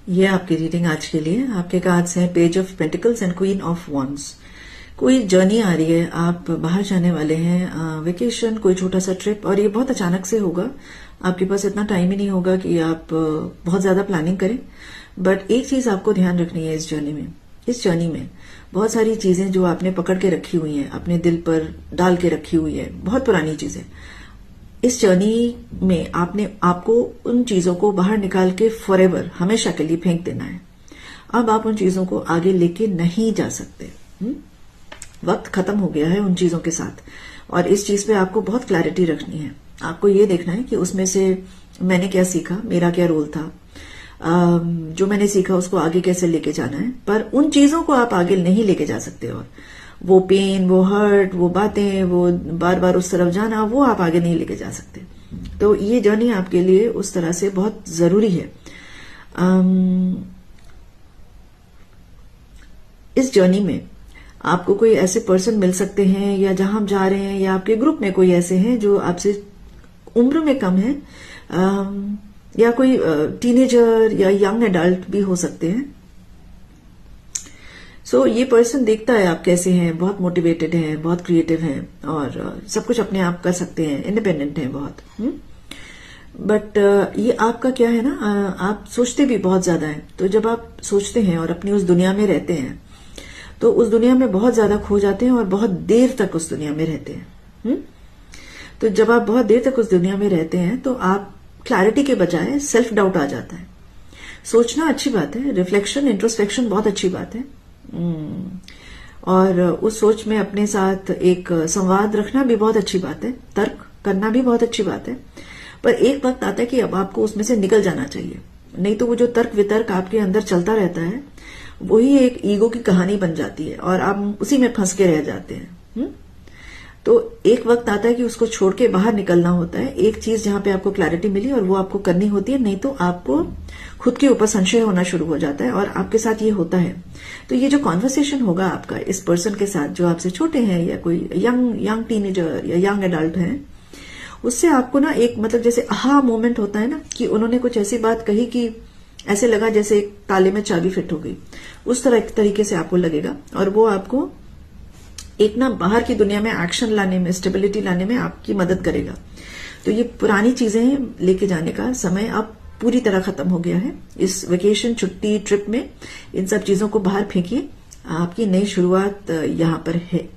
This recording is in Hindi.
ये आपकी रीडिंग आज के लिए। आपके कार्ड्स हैं page of pentacles and queen of wands. कोई जर्नी आ रही है, आप बाहर जाने वाले हैं, वेकेशन, कोई छोटा सा ट्रिप, और ये बहुत अचानक से होगा। आपके पास इतना टाइम ही नहीं होगा कि आप बहुत ज्यादा प्लानिंग करें। बट एक चीज आपको ध्यान रखनी है इस जर्नी में बहुत सारी चीजें जो आपने पकड़ के रखी हुई हैं, अपने दिल पर डाल के रखी हुई है, बहुत पुरानी चीजें। इस जर्नी में आपको उन चीजों को बाहर निकाल के फॉरएवर, हमेशा के लिए फेंक देना है। अब आप उन चीजों को आगे लेके नहीं जा सकते। वक्त खत्म हो गया है उन चीजों के साथ, और इस चीज पे आपको बहुत क्लैरिटी रखनी है। आपको ये देखना है कि उसमें से मैंने क्या सीखा, मेरा क्या रोल था, जो मैंने सीखा उसको आगे कैसे लेके जाना है। पर उन चीजों को आप आगे नहीं लेके जा सकते, और वो पेन, वो हर्ट, वो बातें, वो बार बार उस तरफ जाना, वो आप आगे नहीं लेके जा सकते। तो ये जर्नी आपके लिए उस तरह से बहुत जरूरी है। इस जर्नी में आपको कोई ऐसे पर्सन मिल सकते हैं, या जहां आप जा रहे हैं, या आपके ग्रुप में कोई ऐसे हैं जो आपसे उम्र में कम है, या कोई टीनेजर या यंग एडल्ट भी हो सकते हैं। सो ये पर्सन देखता है आप कैसे हैं, बहुत मोटिवेटेड हैं, बहुत क्रिएटिव हैं, और सब कुछ अपने आप कर सकते हैं, इंडिपेंडेंट हैं बहुत। बट ये आपका क्या है ना, आप सोचते भी बहुत ज्यादा है। तो जब आप सोचते हैं और अपनी उस दुनिया में रहते हैं, तो उस दुनिया में बहुत ज्यादा खो जाते हैं और बहुत देर तक उस दुनिया में रहते हैं। तो जब आप बहुत देर तक उस दुनिया में रहते हैं, तो आप क्लैरिटी के बजाय सेल्फ डाउट आ जाता है। सोचना अच्छी बात है, रिफ्लेक्शन, इंट्रोस्पेक्शन बहुत अच्छी बात है, और उस सोच में अपने साथ एक संवाद रखना भी बहुत अच्छी बात है, तर्क करना भी बहुत अच्छी बात है। पर एक वक्त आता है कि अब आपको उसमें से निकल जाना चाहिए, नहीं तो वो जो तर्क वितर्क आपके अंदर चलता रहता है, वही एक ईगो की कहानी बन जाती है, और आप उसी में फंस के रह जाते हैं। तो एक वक्त आता है कि उसको छोड़ के बाहर निकलना होता है। एक चीज जहां पे आपको क्लैरिटी मिली और वो आपको करनी होती है, नहीं तो आपको खुद के ऊपर संशय होना शुरू हो जाता है, और आपके साथ ये होता है। तो ये जो कॉन्वर्सेशन होगा आपका इस पर्सन के साथ जो आपसे छोटे हैं, या कोई यंग टीनेजर या यंग एडल्ट हैं, उससे आपको ना एक मतलब जैसे आहा मोमेंट होता है ना, कि उन्होंने कुछ ऐसी बात कही कि ऐसे लगा जैसे एक ताले में चाबी फिट हो गई, उस तरीके से आपको लगेगा। और वो आपको एक ना बाहर की दुनिया में एक्शन लाने में, स्टेबिलिटी लाने में आपकी मदद करेगा। तो ये पुरानी चीजें लेके जाने का समय अब पूरी तरह खत्म हो गया है। इस वेकेशन, छुट्टी, ट्रिप में इन सब चीजों को बाहर फेंकिए। आपकी नई शुरुआत यहां पर है।